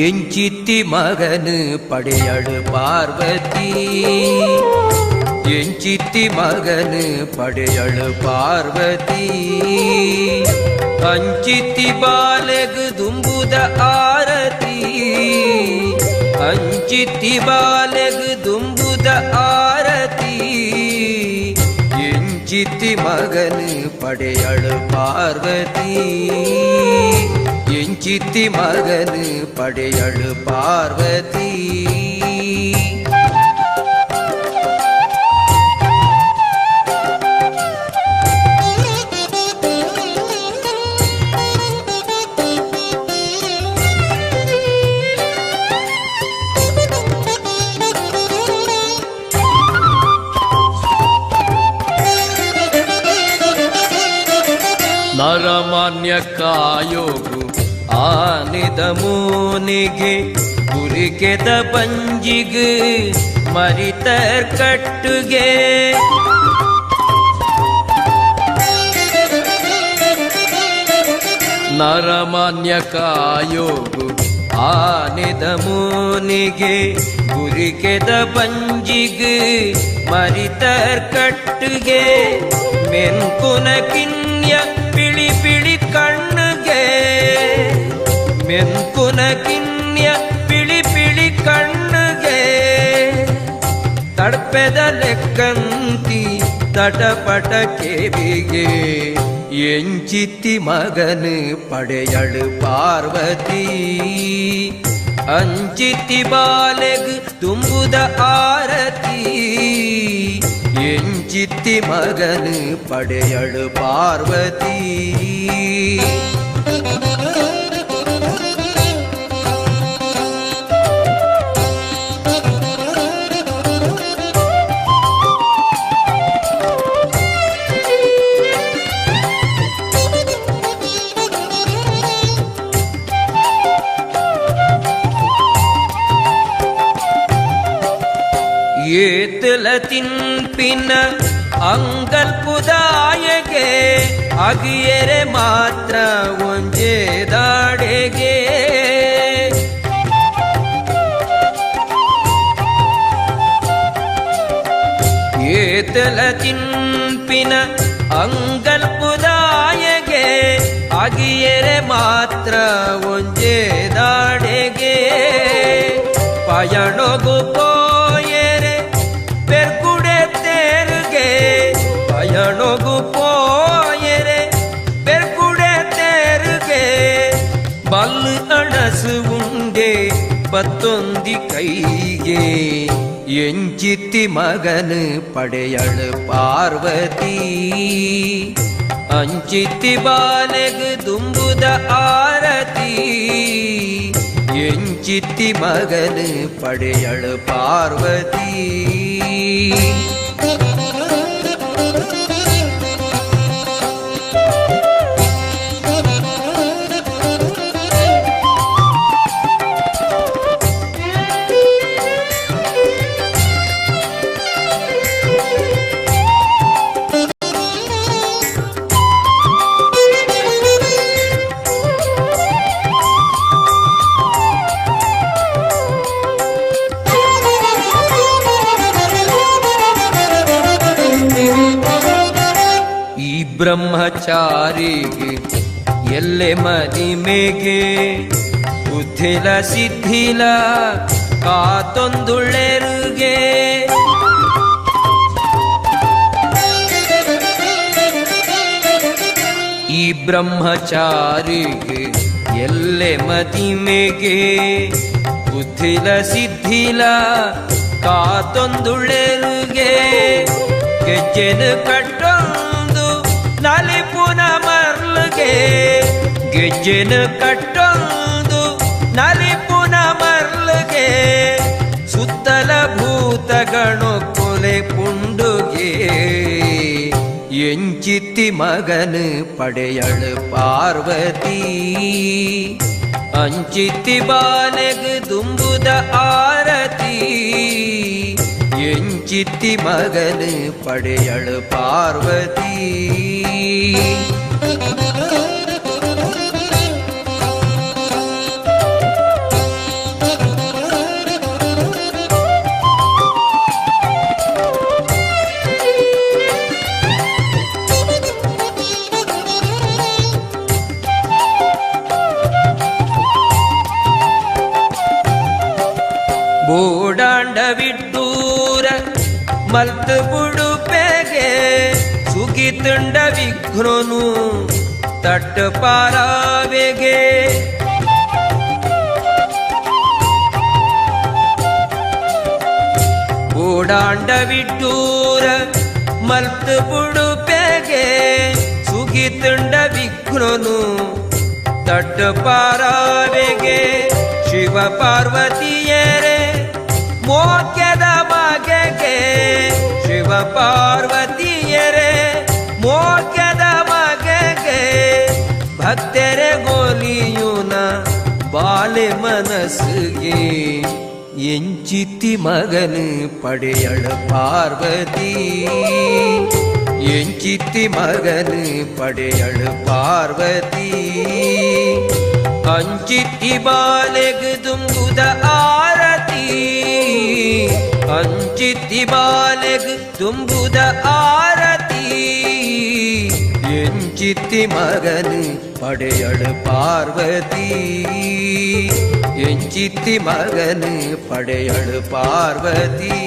எஞ்சித்தி மகனு படையழு பார்வதி, எஞ்சித்தி மகனு படையழு பார்வதி. ಅಂಚಿತ್ತಿ ಬಾಲೆಗು ದುಂಬುದ ಆರತಿ, ಅಂಚಿತ್ತಿ ಬಾಲೆಗು ದುಂಬುದ ಆರತಿ. ಎಂಚಿತ್ತಿ ಮಗನು ಪಡೆಯಳು ಪಾರ್ವತಿ, ಎಂಚಿತ್ತಿ ಮಗನು ಪಡೆಯಳು ಪಾರ್ವತಿ. ನರಮಾನ್ಯ ಕಾಯೋಗು ಆನಿದ ಮೂನಿಗೆ ಕುರಿಕೆದ ಬಂಜಿಗೆ ಮರಿತರ್ ಕಟ್ಟುಗೆ. ನರಮಾನ್ಯ ಕಾಯೋಗು ಆನಿದ ಮೂನಿಗೆ ಕುರಿಕೆದ ಬಂಜಿಗೆ ಮರಿತರ್ ಕಟ್ಟುಗೆ. ಮೆನ್ಕುನ ಕಿನ್ಯ ಪಿಳಿ ಪಿಳಿ ಕಣ್ಣುಗೆ, ಮೆನ್ಕುನ ಕಿನ್ಯ ಪಿಳಿ ಪಿಳಿ ಕಣ್ಣುಗೆ. ತಡ್ಪೆದ ಲೆಕ್ಕಂತಿ ತಟಪಟ ಕೇವಿಗೆ. ಎಂಚಿತ್ತಿ ಮಗನು ಪಡೆಯಳು ಪಾರ್ವತಿ, ಅಂಚಿತ್ತಿ ಬಾಲೆಗು ತುಂಬುದ ಆರತಿ. ಎಂಚಿತ್ತಿ ಮಗನು ಪಡೆಯಳು ಪಾರ್ವತಿ. ಏತಲ ತಿನ್ಪಿನ ಅಂಗಲ್ಪುದಾಯಗೆ ಅಗಿಯರೆ ಮಾತ್ರ ಒಂಜೇ ದಾಡೆಗೆ. ಏತಲ ತಿನ್ಪಿನ ಅಂಗಲ್ಪುದಾಯಗೆ ಅಗಿಯರೆ ಮಾತ್ರ ಒಂಜೇ ದಾಡೆಗೆ. ಪಯಣೊಗು ಪೋಯರೆ ಪೆರ್ಗುಡೆ ತೇರುಗೆ, ಪಯಣೊಗು ಪೋಯರೆ ಪೆರ್ಗುಡೆ ತೇರುಗೆ. ಬಲ್ಲು ಅಣಸು ಉಂಡೆ ಪತ್ತೊಂದಿ ಕೈಗೆ. ಎಂಚಿತ್ತಿ ಮಗನು ಪಡೆಯಳು ಪಾರ್ವತಿ, ಅಂಚಿತ್ತಿ ಬಾಲೆಗು ದುಂಬುದ ಆರತಿ. ಎಂಚಿತ್ತಿ ಮಗನು ಪಡೆಯಳು ಪಾರ್ವತಿ. ಬ್ರಹ್ಮಚಾರಿಗೆ ಎಲ್ಲೆ ಮದಿಮೆಗೆ ಬುದ್ಧಿಲ ಸಿದ್ಧಿಲ ಕಾತೊಂದುಳೆರುಗೆ. ಈ ಬ್ರಹ್ಮಚಾರಿಗೆ ಎಲ್ಲೆ ಮದಿಮೆಗೆ ಬುದ್ಧಿಲ ಸಿದ್ಧಿಲ ಕಾತೊಂದುಳೆರುಗೆ. ಗೆಜ್ಜೆನ ಕಟ್ಟೊಂದು ನಲಿಪುನ ಮರ್ಲುಗೆ, ಗೆಜ್ಜೆನ ಕಟ್ಟೊಂದು ನಲಿಪುನ ಮರ್ಲುಗೆ. ಸುತ್ತಲ ಭೂತಗಣು ಕೊಲೆ ಪುಂಡುಗೆ. ಎಂಚಿತ್ತಿ ಮಗನು ಪಡೆಯಳು ಪಾರ್ವತಿ, ಅಂಚಿತ್ತಿ ಬಾಲೆಗು ದುಂಬುದ ಆರತಿ. ಎಂಚಿತ್ತಿ ಮಗನು ಪಡೆಯಳು ಪಾರ್ವತಿ. ಮಲ್ತು ಬುಡುಪೆಗೆ ಸುಗಿತುಂಡ ವಿಘ್ನನು ತಟ್ಟು ಪಾರಾವೆಗೆ ಓಡಾಂಡ ವಿಟ್ಟೂರ ಮಲ್ತು ಬುಡುಪೆಗೆ ಸುಗಿತುಂಡ ವಿಘ್ನನು ತಟ್ಟು ಪಾರಾವೆಗೆ ಶಿವ ಪಾರ್ವತಿಯರೇ ಮೋಕ್ಯದ ಬಗೆಗೆ ಶಿವ ಪಾರ್ವತಿಯರೇ ಮೋಕ್ಯದ ಬಗೆಗೆ ಭಕ್ತರೆ ಗೋಲಿಯುನ ಬಾಲೆ ಮನಸ್ಸಿಗೆ ಎಂಚಿತ್ತಿ ಮಗನು ಪಡೆಯಳ ಪಾರ್ವತಿ ಎಂಚಿತ್ತಿ ಮಗನು ಪಡೆಯಳ ಪಾರ್ವತಿ ಅಂಚಿತ್ತಿ ಬಾಲೆಗ್ ತುಂಬುದ ಆರತಿ ಅಂಚಿತ್ತಿ ಬಾಲೆಗ್ ತುಂಬುದ ಆರತಿ ಎಂಚಿತ್ತಿ ಮಗನು ಪಡೆಯಳ ಪಾರ್ವತಿ ಎಂಚಿತ್ತಿ ಮಗನು ಪಡೆಯಳ ಪಾರ್ವತಿ